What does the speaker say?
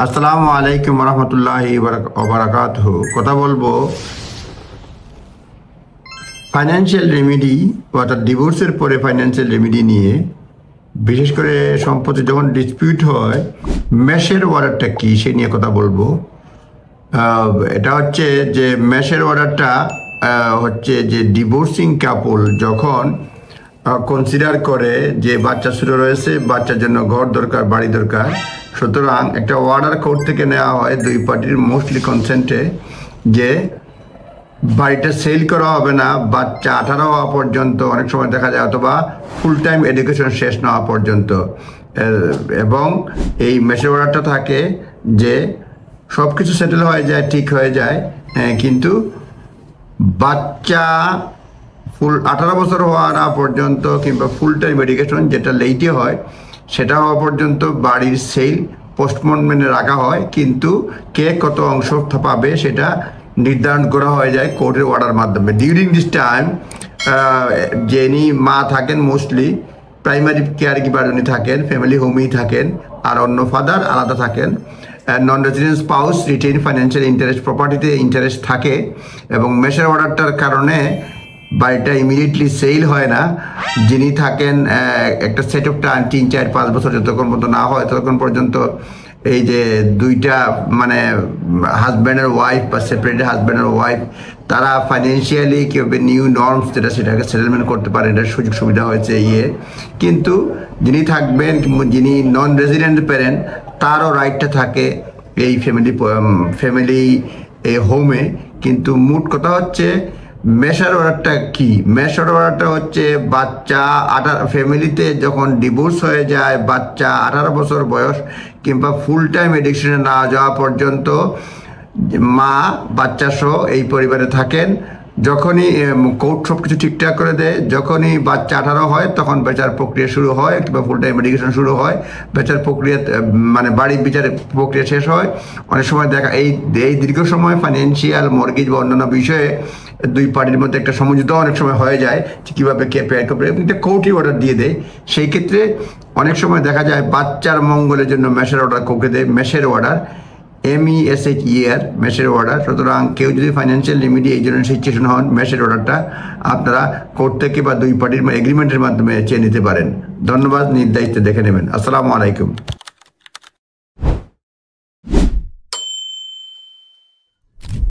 আসসালামু আলাইকুম রহমতুল্লাহি ওবারাকাতুহু। কথা বলবো ফাইন্যান্সিয়াল রেমেডি অর্থাৎ ডিভোর্সের পরে ফাইন্যান্সিয়াল রেমেডি নিয়ে। বিশেষ করে সম্পত্তি যখন ডিসপিউট হয়, মেশের অর্ডারটা কি সে নিয়ে কথা বলবো। এটা হচ্ছে যে মেশের অর্ডারটা হচ্ছে যে ডিভোর্সিং কাপল যখন কনসিডার করে যে বাচ্চা শুরু রয়েছে, বাচ্চার জন্য ঘর দরকার, বাড়ি দরকার, সুতরাং একটা অর্ডার কোর্ট থেকে নেওয়া হয় দুই পার্টির মোস্টলি কনসেন্টে যে বাড়িটা সেল করা হবে না বাচ্চা 18 হওয়া পর্যন্ত, অনেক সময় দেখা যায়, অথবা ফুল টাইম এডুকেশন শেষ না হওয়া পর্যন্ত। এবং এই মেশের অর্ডারটা থাকে যে সব কিছু সেটেল হয়ে যায়, ঠিক হয়ে যায়, কিন্তু বাচ্চা ফুল 18 বছর হওয়া না পর্যন্ত কিংবা ফুল টাইম এডুকেশন যেটা লেটে হয় সেটা হওয়া পর্যন্ত বাড়ির সেল পোস্টমর্টমে রাখা হয়, কিন্তু কে কত অংশ পাবে সেটা নির্ধারণ করা হয়ে যায় কোর্টের অর্ডার মাধ্যমে। ডিউরিং দিস টাইম যিনি মা থাকেন মোস্টলি প্রাইমারি কেয়ার গিভার উনি থাকেন, ফ্যামিলি হোমেই থাকেন, আর অন্য ফাদার আলাদা থাকেন। Non resident spouse retain financial interest, প্রপার্টিতে ইন্টারেস্ট থাকে। এবং মেশের অর্ডারটার কারণে বাড়িটা ইমিডিয়েটলি সেল হয় না। যিনি থাকেন একটা সেট অফ টাইম 3, 4, 5 বছর যতক্ষণ পর্যন্ত না হয় ততক্ষণ পর্যন্ত এই যে দুইটা মানে হাজব্যান্ড আর ওয়াইফ বা সেপারেটেড হাজব্যান্ড আর ওয়াইফ তারা ফাইন্যান্সিয়ালি কীভাবে নিউ নর্মস যেটা সেটাকে সেটেলমেন্ট করতে পারে, এটার সুযোগ সুবিধা হয়েছে কিন্তু যিনি থাকবেন, যিনি নন রেসিডেন্ট প্যারেন্ট, তারও রাইটটা থাকে এই ফ্যামিলি এই হোমে। কিন্তু মোট কথা হচ্ছে মেশার অর্ডারটা কি? মেশার অর্ডারটা হচ্ছে বাচ্চা ফ্যামিলিতে যখন ডিভোর্স হয়ে যায়, বাচ্চা 18 বছর বয়স কিংবা ফুল টাইম এডিকশনে না যাওয়া পর্যন্ত মা বাচ্চা সহ এই পরিবারে থাকেন। যখনই কোর্ট সব কিছু ঠিকঠাক করে দেয়, যখনই বাচ্চা 18 হয় তখন বেচার প্রক্রিয়া শুরু হয় কিংবা ফুল টাইম এডুকেশন শুরু হয়, বেচার প্রক্রিয়া মানে বাড়ির বিচারের প্রক্রিয়া শেষ হয়। অনেক সময় দেখা এই দীর্ঘ সময় ফাইন্যান্সিয়াল মর্গেজ বা অন্যান্য বিষয়ে দুই পার্টির মধ্যে একটা সমঝোতা অনেক সময় হয়ে যায় যে কীভাবে কে পেয়ার করবে, একটা কোর্টই অর্ডার দিয়ে দেয়। সেই ক্ষেত্রে অনেক সময় দেখা যায় বাচ্চার মঙ্গলের জন্য মেশের অর্ডার কোর্টে দেয়, মেশের অর্ডার MESHER মেশের অর্ডার। সুতরাং কেউ যদি ফাইন্যান্সিয়াল রেমেডি এই জন্য সিচুয়েশন হন, মেশের অর্ডারটা আপনারা কোর্ট থেকে বা দুই পার্টির এগ্রিমেন্টের মাধ্যমে চেয়ে নিতে পারেন। ধন্যবাদ, নির্ধারিত দেখে নেবেন। আসসালামু আলাইকুম।